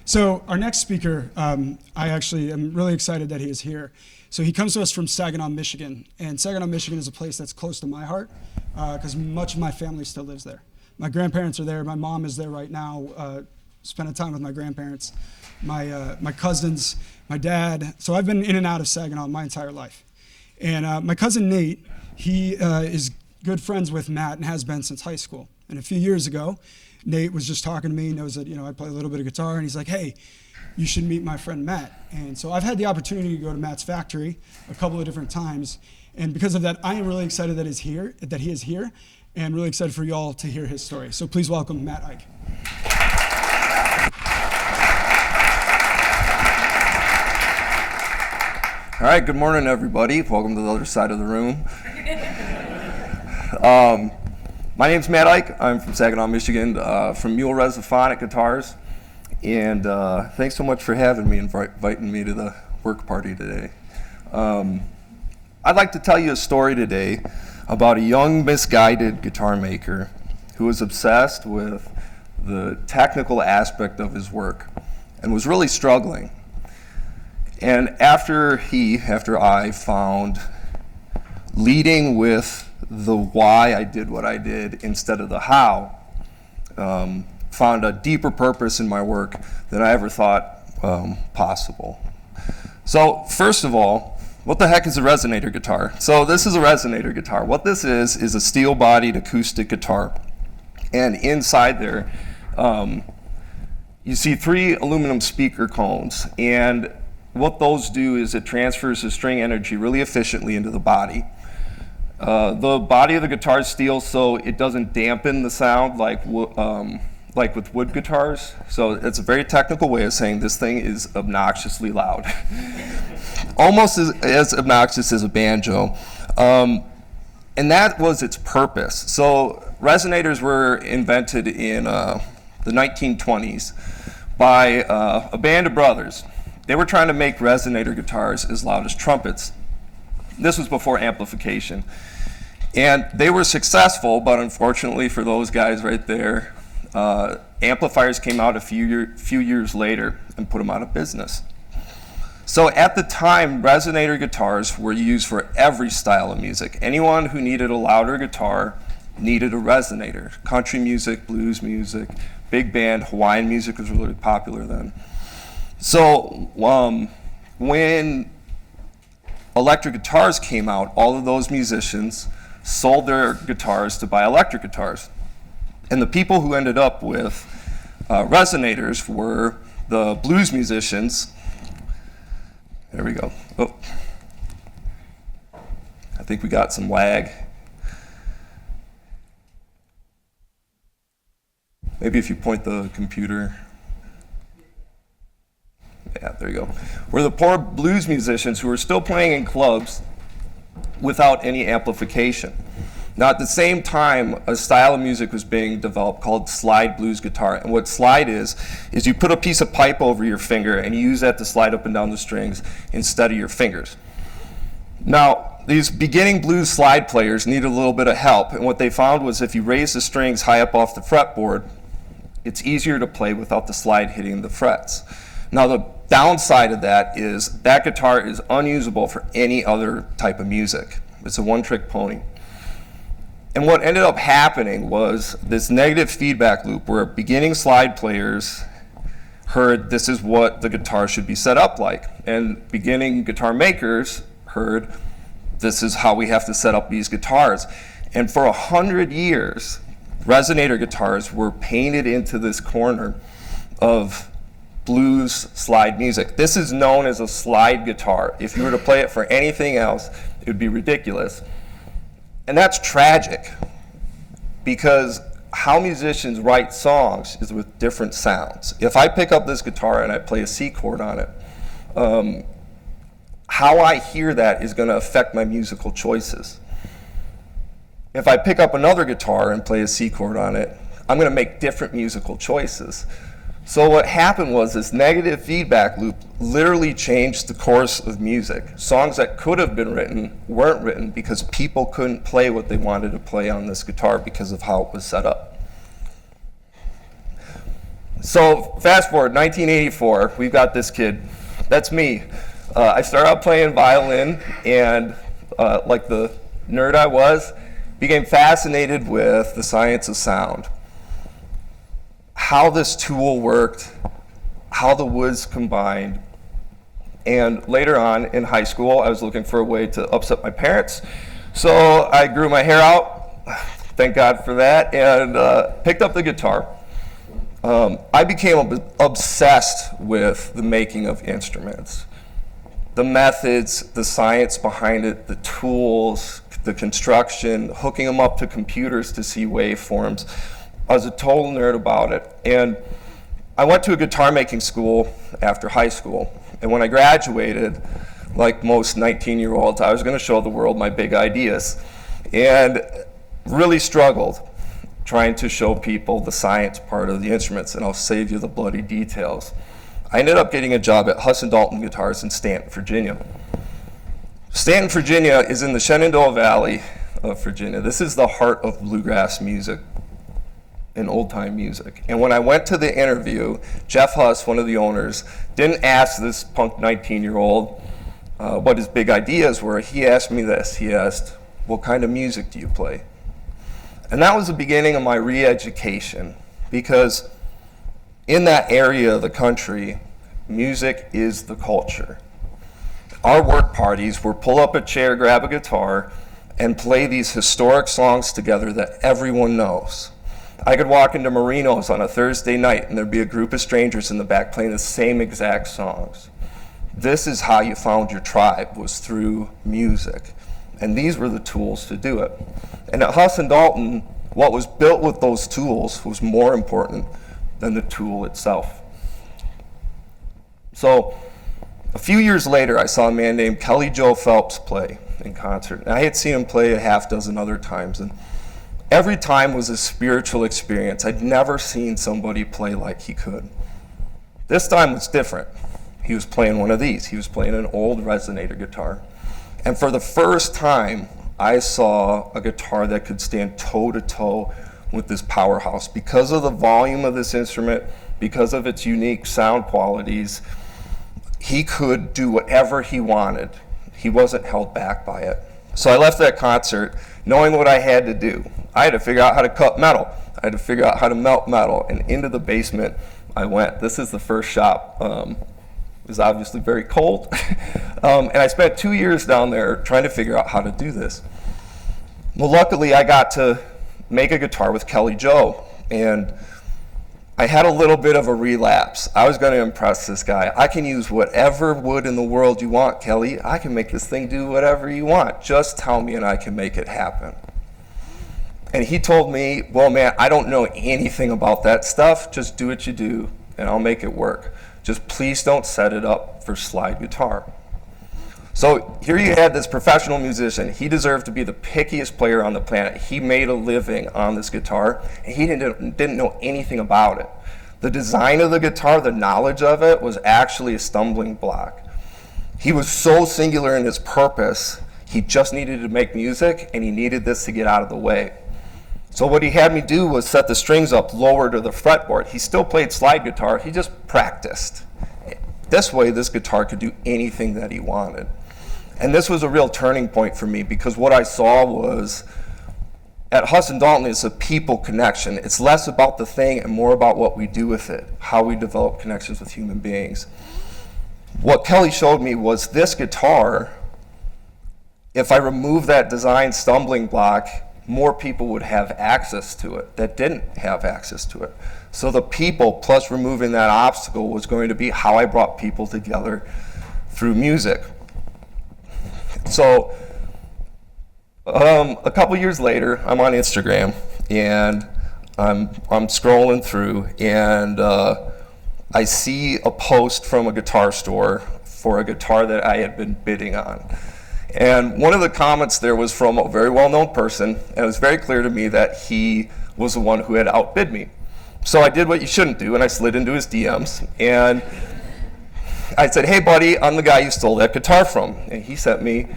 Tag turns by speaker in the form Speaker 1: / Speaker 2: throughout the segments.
Speaker 1: So our next speaker, I actually am really excited that he is here. So he comes to us from Saginaw, Michigan. And Saginaw, Michigan is a place that's close to my heart because much of my family still lives there. My grandparents are there. My mom is there right now, spending time with my grandparents, my cousins, my dad. So I've been in and out of Saginaw my entire life. And my cousin Nate, he is good friends with Matt and has been since high school. And a few years ago, Nate was just talking to me, knows that I play a little bit of guitar, and he's like, hey, you should meet my friend Matt. And so I've had the opportunity to go to Matt's factory a couple of different times. And because of that, I am really excited that he is here, and really excited for you all to hear his story. So please welcome Matt Ike.
Speaker 2: All right, good morning, everybody. Welcome to the other side of the room. My name's Matt Ike. I'm from Saginaw, Michigan, from Mule Guitars. And thanks so much for having me, inviting me to the work party today. I'd like to tell you a story today about a young, misguided guitar maker who was obsessed with the technical aspect of his work and was really struggling. And after I found leading with the why I did what I did instead of the how, found a deeper purpose in my work than I ever thought possible. So first of all, what the heck is a resonator guitar? So this is a resonator guitar. What this is a steel-bodied acoustic guitar. And inside there, you see 3 aluminum speaker cones. And what those do is it transfers the string energy really efficiently into the body. The body of the guitar is steel, so it doesn't dampen the sound like with wood guitars. So it's a very technical way of saying this thing is obnoxiously loud. Almost as obnoxious as a banjo. And that was its purpose. So resonators were invented in the 1920s by a band of brothers. They were trying to make resonator guitars as loud as trumpets. This was before amplification. And they were successful, but unfortunately for those guys right there, amplifiers came out a few years later and put them out of business. So at the time, resonator guitars were used for every style of music. Anyone who needed a louder guitar needed a resonator. Country music, blues music, big band, Hawaiian music was really popular then. So when electric guitars came out, all of those musicians sold their guitars to buy electric guitars. And the people who ended up with resonators were the blues musicians. There we go. Oh. I think we got some lag. Maybe if you point the computer. Yeah, there you go. Were the poor blues musicians who were still playing in clubs without any amplification. Now at the same time, a style of music was being developed called slide blues guitar. And what slide is you put a piece of pipe over your finger and you use that to slide up and down the strings instead of your fingers. Now, these beginning blues slide players needed a little bit of help, and what they found was if you raise the strings high up off the fretboard, it's easier to play without the slide hitting the frets. Now the downside of that is that guitar is unusable for any other type of music. It's a one-trick pony. And what ended up happening was this negative feedback loop where beginning slide players heard this is what the guitar should be set up like. And beginning guitar makers heard this is how we have to set up these guitars. And for 100 years, resonator guitars were painted into this corner of blues slide music. This is known as a slide guitar. If you were to play it for anything else, it would be ridiculous. And that's tragic, because how musicians write songs is with different sounds. If I pick up this guitar and I play a C chord on it, how I hear that is going to affect my musical choices. If I pick up another guitar and play a C chord on it, I'm going to make different musical choices. So what happened was this negative feedback loop literally changed the course of music. Songs that could have been written weren't written because people couldn't play what they wanted to play on this guitar because of how it was set up. So fast forward, 1984, we've got this kid. That's me. I started out playing violin, and like the nerd I was, became fascinated with the science of sound. How this tool worked, how the woods combined. And later on in high school, I was looking for a way to upset my parents. So I grew my hair out, thank God for that, and picked up the guitar. I became obsessed with the making of instruments. The methods, the science behind it, the tools, the construction, hooking them up to computers to see waveforms. I was a total nerd about it. And I went to a guitar making school after high school. And when I graduated, like most 19-year-olds, I was going to show the world my big ideas. And really struggled trying to show people the science part of the instruments, and I'll save you the bloody details. I ended up getting a job at Huss and Dalton Guitars in Stanton, Virginia. Stanton, Virginia is in the Shenandoah Valley of Virginia. This is the heart of bluegrass music and old-time music. And when I went to the interview, Jeff Huss, one of the owners, didn't ask this punk 19-year-old what his big ideas were. He asked me this. He asked, "What kind of music do you play?" And that was the beginning of my re-education, because in that area of the country, music is the culture. Our work parties were pull up a chair, grab a guitar, and play these historic songs together that everyone knows. I could walk into Marino's on a Thursday night and there'd be a group of strangers in the back playing the same exact songs. This is how you found your tribe, was through music. And these were the tools to do it. And at Huss and Dalton, what was built with those tools was more important than the tool itself. So a few years later, I saw a man named Kelly Joe Phelps play in concert. And I had seen him play a half dozen other times. And every time was a spiritual experience. I'd never seen somebody play like he could. This time was different. He was playing one of these. He was playing an old resonator guitar. And for the first time, I saw a guitar that could stand toe-to-toe with this powerhouse. Because of the volume of this instrument, because of its unique sound qualities, he could do whatever he wanted. He wasn't held back by it. So I left that concert knowing what I had to do. I had to figure out how to cut metal. I had to figure out how to melt metal. And into the basement I went. This is the first shop. It was obviously very cold. And I spent 2 years down there trying to figure out how to do this. Well, luckily I got to make a guitar with Kelly Joe. And I had a little bit of a relapse. I was going to impress this guy. I can use whatever wood in the world you want, Kelly. I can make this thing do whatever you want. Just tell me and I can make it happen. And he told me, well, man, I don't know anything about that stuff. Just do what you do and I'll make it work. Just please don't set it up for slide guitar. So here you had this professional musician. He deserved to be the pickiest player on the planet. He made a living on this guitar, and he didn't know anything about it. The design of the guitar, the knowledge of it, was actually a stumbling block. He was so singular in his purpose, he just needed to make music, and he needed this to get out of the way. So what he had me do was set the strings up lower to the fretboard. He still played slide guitar, he just practiced. This way, this guitar could do anything that he wanted. And this was a real turning point for me, because what I saw was, at Huss and Dalton, it's a people connection. It's less about the thing and more about what we do with it, how we develop connections with human beings. What Kelly showed me was this guitar, if I remove that design stumbling block, more people would have access to it that didn't have access to it. So the people plus removing that obstacle was going to be how I brought people together through music. So a couple years later, I'm on Instagram and I'm scrolling through, and I see a post from a guitar store for a guitar that I had been bidding on. And one of the comments there was from a very well-known person, and it was very clear to me that he was the one who had outbid me. So I did what you shouldn't do, and I slid into his DMs, and I said, "Hey buddy, I'm the guy you stole that guitar from." And he sent me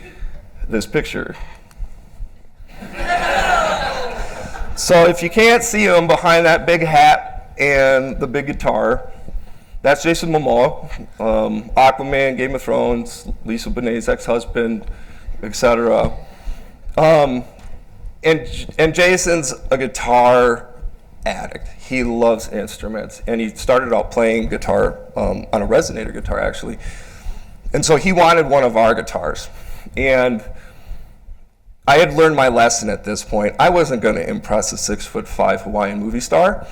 Speaker 2: this picture. So if you can't see him behind that big hat, and the big guitar. That's Jason Momoa, Aquaman, Game of Thrones, Lisa Bonet's ex-husband, etc. And Jason's a guitar addict. He loves instruments, and he started out playing guitar on a resonator guitar, actually. And so he wanted one of our guitars. And I had learned my lesson at this point. I wasn't going to impress a 6'5" Hawaiian movie star.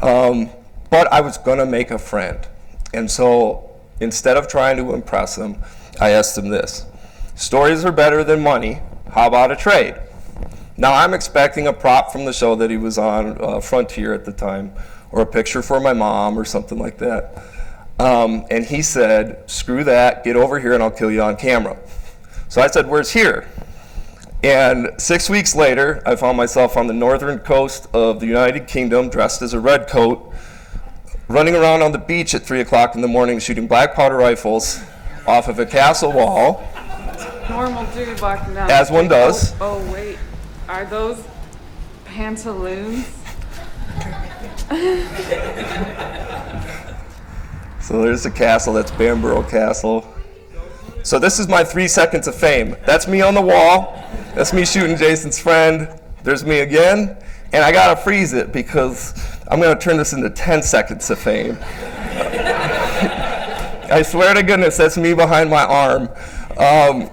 Speaker 2: But I was going to make a friend. And so instead of trying to impress him, I asked him this: stories are better than money. How about a trade? Now I'm expecting a prop from the show that he was on, Frontier at the time, or a picture for my mom or something like that. And he said, screw that, get over here and I'll kill you on camera. So I said, where's here? And 6 weeks later, I found myself on the northern coast of the United Kingdom, dressed as a redcoat, running around on the beach at 3 o'clock in the morning, shooting black powder rifles off of a castle wall.
Speaker 3: Normal dude walking down.
Speaker 2: As one does.
Speaker 3: Oh, wait. Are those pantaloons?
Speaker 2: So there's the castle, that's Bamborough Castle. So this is my 3 seconds of fame. That's me on the wall. That's me shooting Jason's friend. There's me again. And I gotta freeze it because I'm gonna turn this into 10 seconds of fame. I swear to goodness, that's me behind my arm.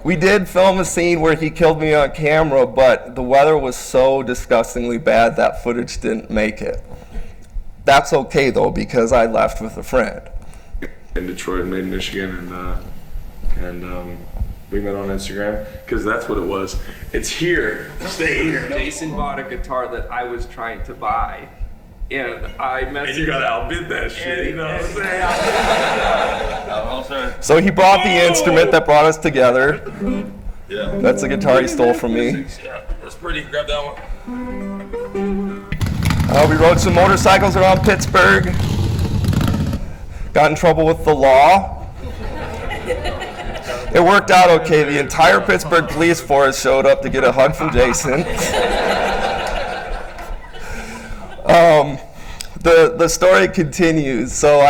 Speaker 2: We did film a scene where he killed me on camera, but the weather was so disgustingly bad that footage didn't make it. That's okay though, because I left with a friend.
Speaker 4: In Detroit, made in Michigan, and we met on Instagram because that's what it was. It's here. Stay here.
Speaker 5: Jason bought a guitar that I was trying to buy, and I messaged.
Speaker 4: And you gotta outbid that shit. You know what I'm saying?
Speaker 2: So he brought the instrument that brought us together.
Speaker 4: Yeah.
Speaker 2: That's the guitar he stole from me.
Speaker 4: Yeah, that's pretty. Grab that one.
Speaker 2: We rode some motorcycles around Pittsburgh. Got in trouble with the law. It worked out okay. The entire Pittsburgh police force showed up to get a hug from Jason. The story continues. So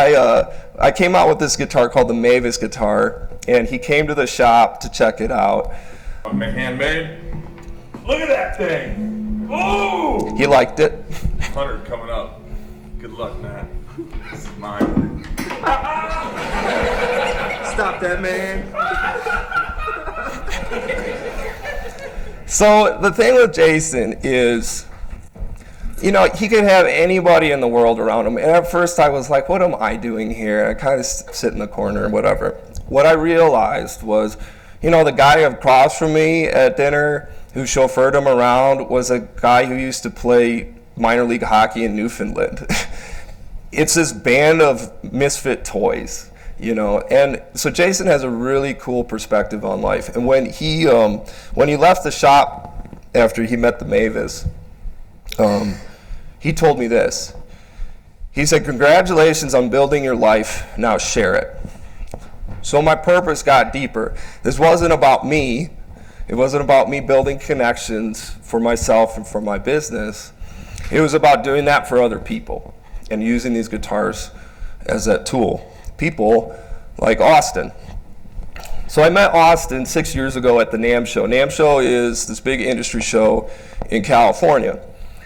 Speaker 2: I came out with this guitar called the Mavis guitar, and he came to the shop to check it out.
Speaker 4: Handmade. Look at that thing. Ooh!
Speaker 2: He liked it.
Speaker 4: 100 coming up. Good luck, Matt. This is mine.
Speaker 5: Stop that, man.
Speaker 2: So the thing with Jason is, you know, he could have anybody in the world around him. And at first I was like, what am I doing here? I kind of sit in the corner and whatever. What I realized was, you know, the guy across from me at dinner who chauffeured him around was a guy who used to play minor league hockey in Newfoundland. It's this band of misfit toys, you know. And so Jason has a really cool perspective on life. And when he left the shop after he met the Mavis, he told me this. He said, congratulations on building your life, now share it. So my purpose got deeper. This wasn't about me. It wasn't about me building connections for myself and for my business. It was about doing that for other people and using these guitars as that tool. People like Austin. So I met Austin 6 years ago at the NAMM show. NAMM show is this big industry show in California.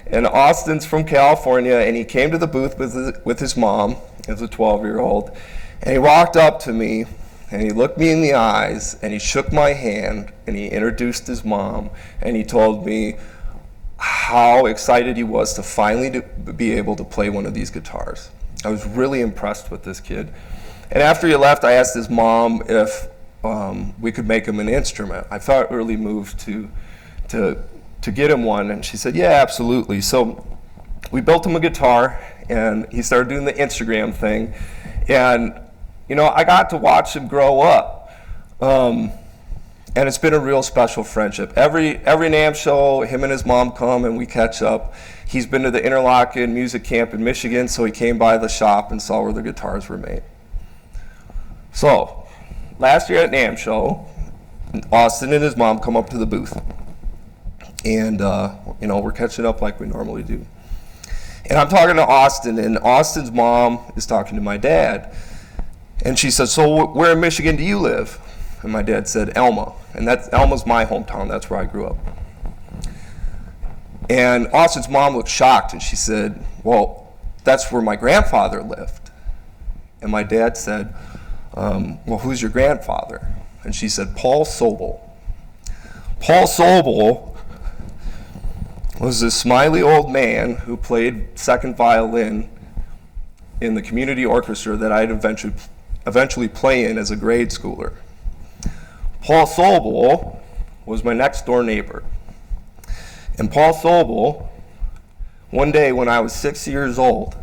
Speaker 2: And Austin's from California, and he came to the booth with his mom as a 12-year-old. And he walked up to me, and he looked me in the eyes, and he shook my hand, and he introduced his mom, and he told me how excited he was to finally be able to play one of these guitars. I was really impressed with this kid. And after he left, I asked his mom if we could make him an instrument. I felt really moved to get him one, and she said, yeah, absolutely. So we built him a guitar, and he started doing the Instagram thing. And, you know, I got to watch him grow up. And it's been a real special friendship. Every NAMM show, him and his mom come and we catch up. He's been to the Interlochen Music Camp in Michigan, so he came by the shop and saw where the guitars were made. So, last year at NAMM show, Austin and his mom come up to the booth. And, you know, we're catching up like we normally do. And I'm talking to Austin, and Austin's mom is talking to my dad. And she said, so where in Michigan do you live? And my dad said, Elma. And Elma's my hometown. That's where I grew up. And Austin's mom looked shocked, and she said, well, that's where my grandfather lived. And my dad said, well, who's your grandfather? And she said, Paul Sobel. Paul Sobel was this smiley old man who played second violin in the community orchestra that I'd eventually play in as a grade schooler. Paul Sobel was my next door neighbor. And Paul Sobel, one day when I was 6 years old,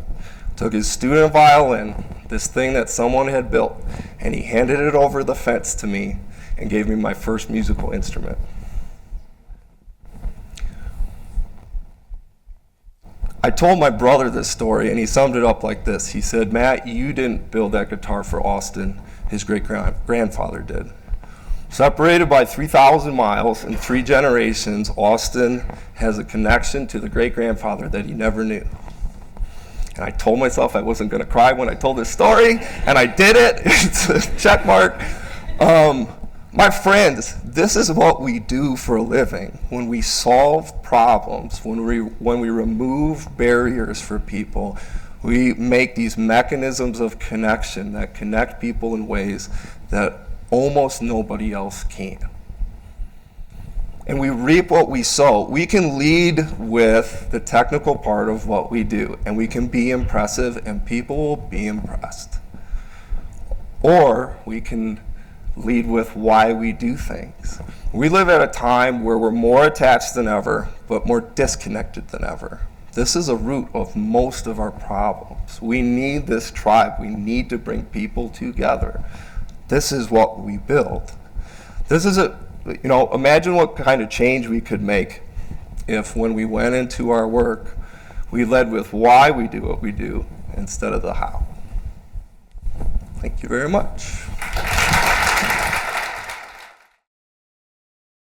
Speaker 2: took his student violin, this thing that someone had built, and he handed it over the fence to me and gave me my first musical instrument. I told my brother this story, and he summed it up like this. He said, Matt, you didn't build that guitar for Austin, his great-grandfather did. Separated by 3,000 miles and 3 generations, Austin has a connection to the great-grandfather that he never knew. And I told myself I wasn't going to cry when I told this story, and I did it. It's a check mark. My friends, this is what we do for a living. When we solve problems, when we remove barriers for people, we make these mechanisms of connection that connect people in ways that almost nobody else can. And we reap what we sow. We can lead with the technical part of what we do, and we can be impressive, and people will be impressed. Or we can lead with why we do things. We live at a time where we're more attached than ever, but more disconnected than ever. This is a root of most of our problems. We need this tribe. We need to bring people together. This is what we build. This is imagine what kind of change we could make if when we went into our work, we led with why we do what we do instead of the how. Thank you very much.